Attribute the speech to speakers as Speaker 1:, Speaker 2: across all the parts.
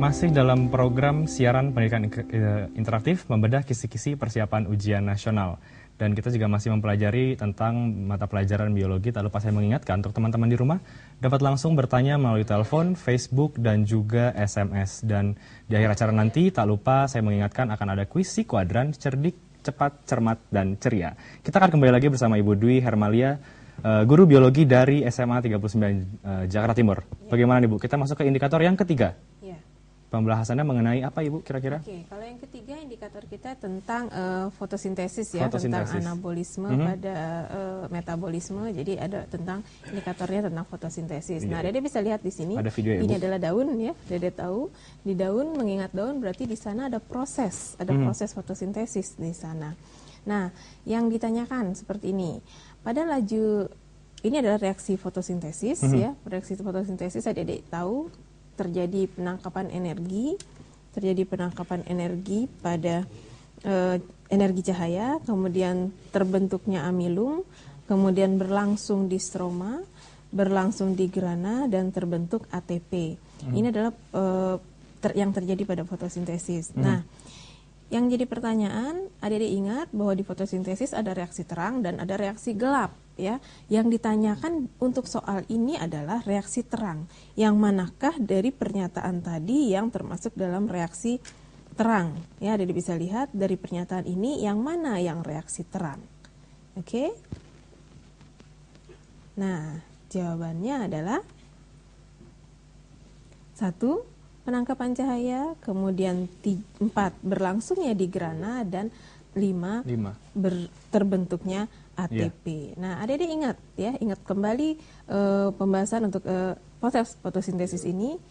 Speaker 1: Masih dalam program siaran pendidikan interaktif membedah kisi-kisi persiapan ujian nasional. Dan kita juga masih mempelajari tentang mata pelajaran biologi. Tak lupa saya mengingatkan untuk teman-teman di rumah dapat langsung bertanya melalui telepon, Facebook, dan juga SMS. Dan di akhir acara nanti tak lupa saya mengingatkan akan ada kuis si kuadran, cerdik, cepat, cermat, dan ceria. Kita akan kembali lagi bersama Ibu Dwi Hermalia, guru biologi dari SMA 39 Jakarta Timur. Bagaimana Ibu? Kita masuk ke indikator yang ketiga. Pembahasannya mengenai apa Ibu kira-kira?
Speaker 2: Oke, kalau yang ketiga indikator kita tentang fotosintesis ya, tentang anabolisme pada metabolisme. Jadi ada tentang indikatornya tentang fotosintesis. Nah, Dede bisa lihat di sini.
Speaker 1: Ada video ya,
Speaker 2: ini adalah daun ya. Dede tahu di daun, mengingat daun berarti di sana ada proses, proses fotosintesis di sana. Nah, yang ditanyakan seperti ini. Pada laju ini adalah reaksi fotosintesis ya. Reaksi fotosintesis Dede tahu terjadi penangkapan energi pada energi cahaya, kemudian terbentuknya amilum, kemudian berlangsung di stroma, berlangsung di grana, dan terbentuk ATP. Ini adalah yang terjadi pada fotosintesis. Nah, yang jadi pertanyaan, adik-adik ingat bahwa di fotosintesis ada reaksi terang dan ada reaksi gelap. Ya, yang ditanyakan untuk soal ini adalah reaksi terang. Yang manakah dari pernyataan tadi yang termasuk dalam reaksi terang? Ya, Dede bisa lihat dari pernyataan ini yang mana yang reaksi terang. Oke? Nah, jawabannya adalah 1. Penangkapan cahaya, kemudian 4. Berlangsungnya di grana, dan 5. Terbentuknya ATP. Nah, adik-adik ingat ya, ingat kembali pembahasan untuk proses fotosintesis ini.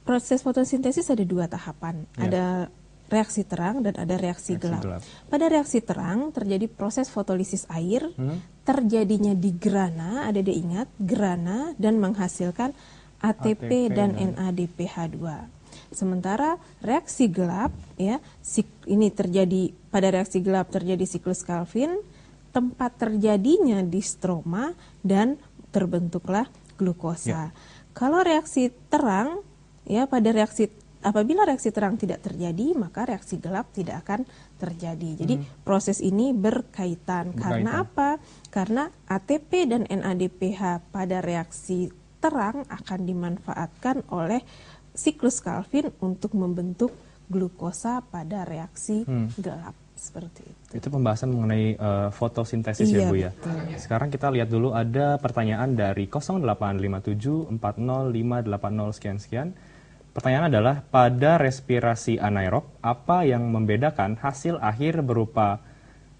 Speaker 2: Proses fotosintesis ada 2 tahapan. Ada reaksi terang dan ada reaksi gelap. Pada reaksi terang terjadi proses fotolisis air, terjadinya di grana, adik-adik ingat, grana, dan menghasilkan ATP dan NADPH2. Sementara reaksi gelap ya, ini terjadi pada reaksi gelap terjadi siklus Calvin, tempat terjadinya di stroma dan terbentuklah glukosa. Kalau reaksi terang ya, apabila reaksi terang tidak terjadi, maka reaksi gelap tidak akan terjadi. Jadi proses ini berkaitan. Karena apa? Karena ATP dan NADPH pada reaksi terang akan dimanfaatkan oleh siklus Calvin untuk membentuk glukosa pada reaksi gelap, seperti itu.
Speaker 1: Itu pembahasan mengenai fotosintesis ya Bu ya.
Speaker 2: Betul.
Speaker 1: Sekarang kita lihat dulu ada pertanyaan dari 0857405800 sekian-sekian. Pertanyaan adalah, pada respirasi anaerob, apa yang membedakan hasil akhir berupa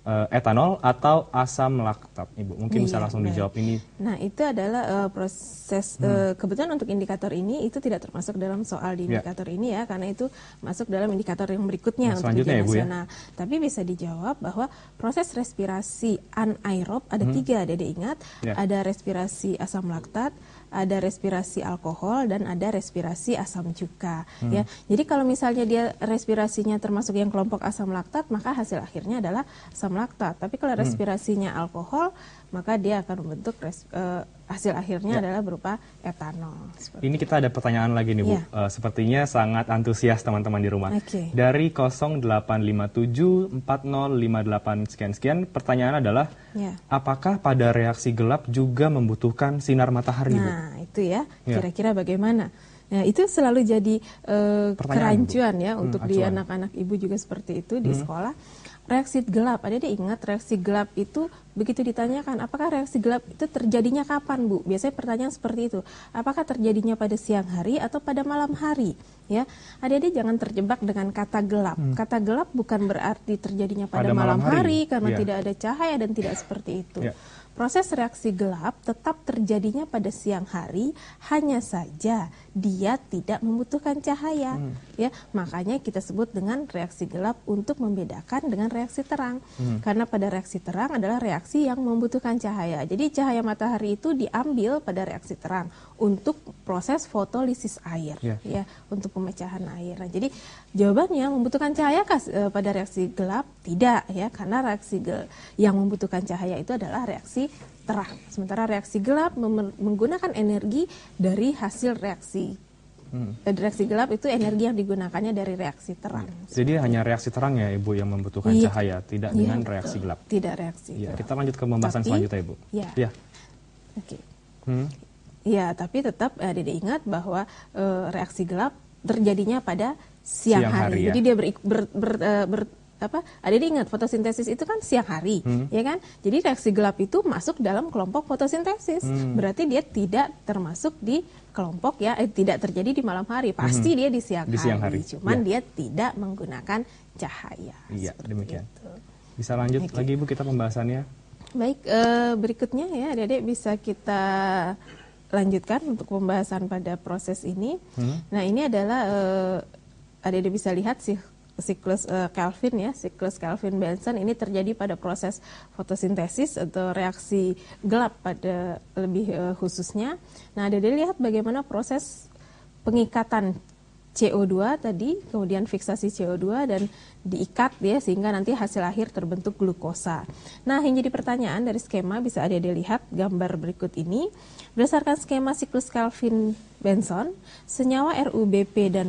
Speaker 1: etanol atau asam laktat? Ibu mungkin bisa langsung dijawab ini.
Speaker 2: Nah, itu adalah proses kebetulan untuk indikator ini itu tidak termasuk dalam soal di indikator ini ya, karena itu masuk dalam indikator yang berikutnya untuk ujian nasional. Tapi bisa dijawab bahwa proses respirasi anaerob ada 3, Dede ingat. Ada respirasi asam laktat, ada respirasi alkohol, dan ada respirasi asam cuka. Ya, jadi kalau misalnya dia respirasinya termasuk yang kelompok asam laktat, maka hasil akhirnya adalah asam laktat. Tapi kalau respirasinya alkohol, maka dia akan membentuk hasil akhirnya adalah berupa etanol.
Speaker 1: Ini kita ada pertanyaan lagi nih Bu. Sepertinya sangat antusias teman-teman di rumah. Dari 08574058 sekian-sekian, pertanyaan adalah, apakah pada reaksi gelap juga membutuhkan sinar matahari Bu?
Speaker 2: Nah, itu ya, kira-kira bagaimana? Nah, itu selalu jadi kerancuan ya untuk di anak-anak ibu juga seperti itu di sekolah. Reaksi gelap, adik-adik ingat reaksi gelap itu begitu ditanyakan, apakah reaksi gelap itu terjadinya kapan Bu? Biasanya pertanyaan seperti itu. Apakah terjadinya pada siang hari atau pada malam hari? Ya, adik-adik jangan terjebak dengan kata gelap. Kata gelap bukan berarti terjadinya pada malam hari karena tidak ada cahaya dan tidak seperti itu. Proses reaksi gelap tetap terjadinya pada siang hari, hanya saja dia tidak membutuhkan cahaya. Ya, makanya kita sebut dengan reaksi gelap untuk membedakan dengan reaksi terang. Karena pada reaksi terang adalah reaksi yang membutuhkan cahaya. Jadi cahaya matahari itu diambil pada reaksi terang untuk proses fotolisis air, ya, untuk pemecahan air. Nah, jadi jawabannya membutuhkan cahaya pada reaksi gelap? Tidak, ya, karena reaksi yang membutuhkan cahaya itu adalah reaksi terang. Sementara reaksi gelap menggunakan energi dari hasil reaksi reaksi gelap itu energi yang digunakannya dari reaksi terang.
Speaker 1: Jadi hanya reaksi terang ya Ibu yang membutuhkan cahaya, tidak dengan reaksi gelap.
Speaker 2: Tidak reaksi.
Speaker 1: Ya, kita lanjut ke pembahasan selanjutnya Ibu.
Speaker 2: Ya. Oke. Ya, tapi tetap Dede ingat bahwa reaksi gelap terjadinya pada siang hari. Jadi dia Dede ingat fotosintesis itu kan siang hari, ya kan? Jadi reaksi gelap itu masuk dalam kelompok fotosintesis. Berarti dia tidak termasuk di kelompok tidak terjadi di malam hari. Pasti dia di siang hari. Cuman dia tidak menggunakan cahaya.
Speaker 1: Iya, demikian. Itu. Bisa lanjut lagi Ibu kita pembahasannya.
Speaker 2: Baik, berikutnya ya Dedek bisa kita lanjutkan untuk pembahasan pada proses ini. Nah, ini adalah Dedek bisa lihat siklus Kelvin ya, siklus Kelvin-Benson ini terjadi pada proses fotosintesis atau reaksi gelap pada lebih khususnya. Nah, Dedek lihat bagaimana proses pengikatan CO2 tadi, kemudian fiksasi CO2 dan diikat ya sehingga nanti hasil akhir terbentuk glukosa. Nah, yang jadi pertanyaan dari skema bisa Dedek lihat gambar berikut ini. Berdasarkan skema siklus Kelvin-Benson, senyawa RuBP,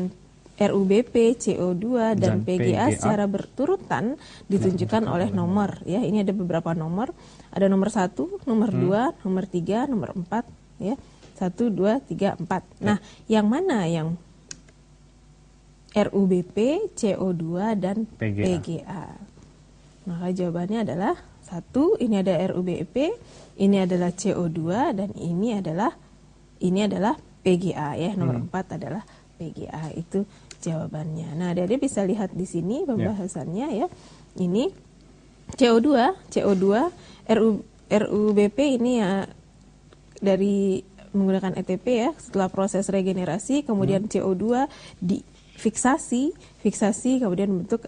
Speaker 2: CO2 dan PGA secara berturutan ditunjukkan oleh nomor ya. Ini ada beberapa nomor. Ada nomor 1, nomor 2, nomor 3, nomor 4 ya. 1 2 3 4. Nah, yang mana yang RuBP, CO2 dan PGA? Maka jawabannya adalah 1, ini ada RuBP, ini adalah CO2 dan ini adalah PGA ya. Nomor 4 adalah PGA. Itu jawabannya. Nah, Dede bisa lihat di sini pembahasannya ya. Ini CO2, RuBP ini ya dari menggunakan ATP ya setelah proses regenerasi, kemudian CO2 difiksasi, kemudian bentuk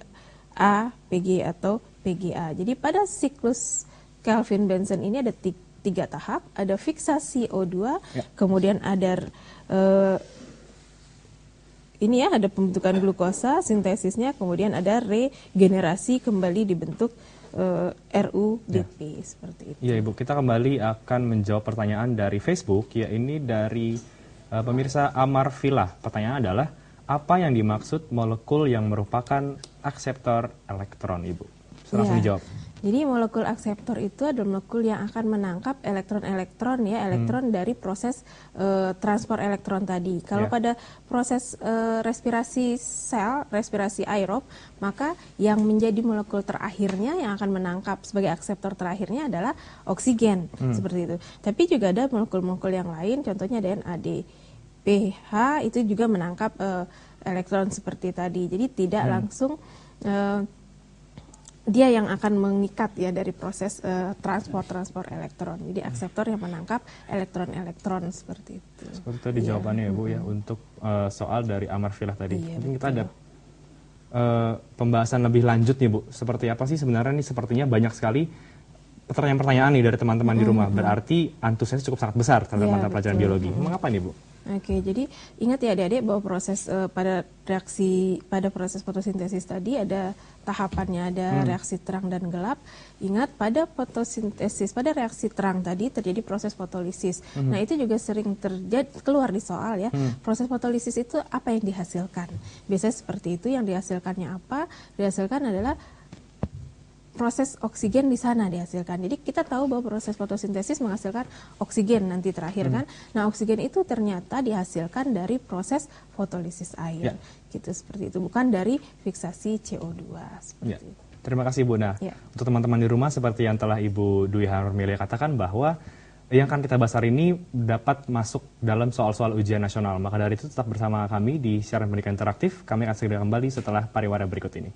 Speaker 2: APG atau PGA. Jadi pada siklus Kelvin-Benson ini ada 3 tahap, ada fiksasi O2, kemudian ada ini ya, ada pembentukan glukosa, sintesisnya, kemudian ada regenerasi kembali dibentuk RuBP seperti itu.
Speaker 1: Iya Ibu, kita kembali akan menjawab pertanyaan dari Facebook, ya ini dari pemirsa Amar Villa. Pertanyaan adalah, apa yang dimaksud molekul yang merupakan akseptor elektron Ibu? Langsung dijawab.
Speaker 2: Jadi molekul akseptor itu adalah molekul yang akan menangkap elektron-elektron ya, elektron dari proses transport elektron tadi. Kalau pada proses respirasi sel, respirasi aerob, maka yang menjadi molekul terakhirnya yang akan menangkap sebagai akseptor terakhirnya adalah oksigen, seperti itu. Tapi juga ada molekul-molekul yang lain, contohnya ada NADPH itu juga menangkap elektron seperti tadi. Jadi tidak langsung dia yang akan mengikat ya dari proses transport elektron. Jadi akseptor yang menangkap elektron seperti itu.
Speaker 1: Seperti tadi jawabannya ya Bu ya untuk soal dari Amar Villa tadi. Mungkin kita ada pembahasan lebih lanjut nih Bu. Seperti apa sih sebenarnya nih, sepertinya banyak sekali pertanyaan-pertanyaan nih dari teman-teman di rumah. Berarti antusiasnya cukup sangat besar terhadap mata pelajaran biologi. Mengapa nih Bu?
Speaker 2: Oke, jadi ingat ya adik-adik bahwa proses pada proses fotosintesis tadi ada tahapannya, ada reaksi terang dan gelap. Ingat pada fotosintesis, pada reaksi terang tadi terjadi proses fotolisis. Nah, itu juga sering terjadi keluar di soal ya. Proses fotolisis itu apa yang dihasilkan? Biasanya seperti itu, yang dihasilkannya apa? Dihasilkan adalah proses oksigen di sana dihasilkan. Jadi kita tahu bahwa proses fotosintesis menghasilkan oksigen nanti terakhir kan. Nah, oksigen itu ternyata dihasilkan dari proses fotolisis air. Gitu seperti itu, bukan dari fiksasi CO2 seperti itu.
Speaker 1: Terima kasih Bu. Nah, untuk teman-teman di rumah seperti yang telah Ibu Dwi Harmelia katakan bahwa yang akan kita bahas hari ini dapat masuk dalam soal-soal ujian nasional. Maka dari itu tetap bersama kami di siaran pendidikan interaktif. Kami akan segera kembali setelah pariwara berikut ini.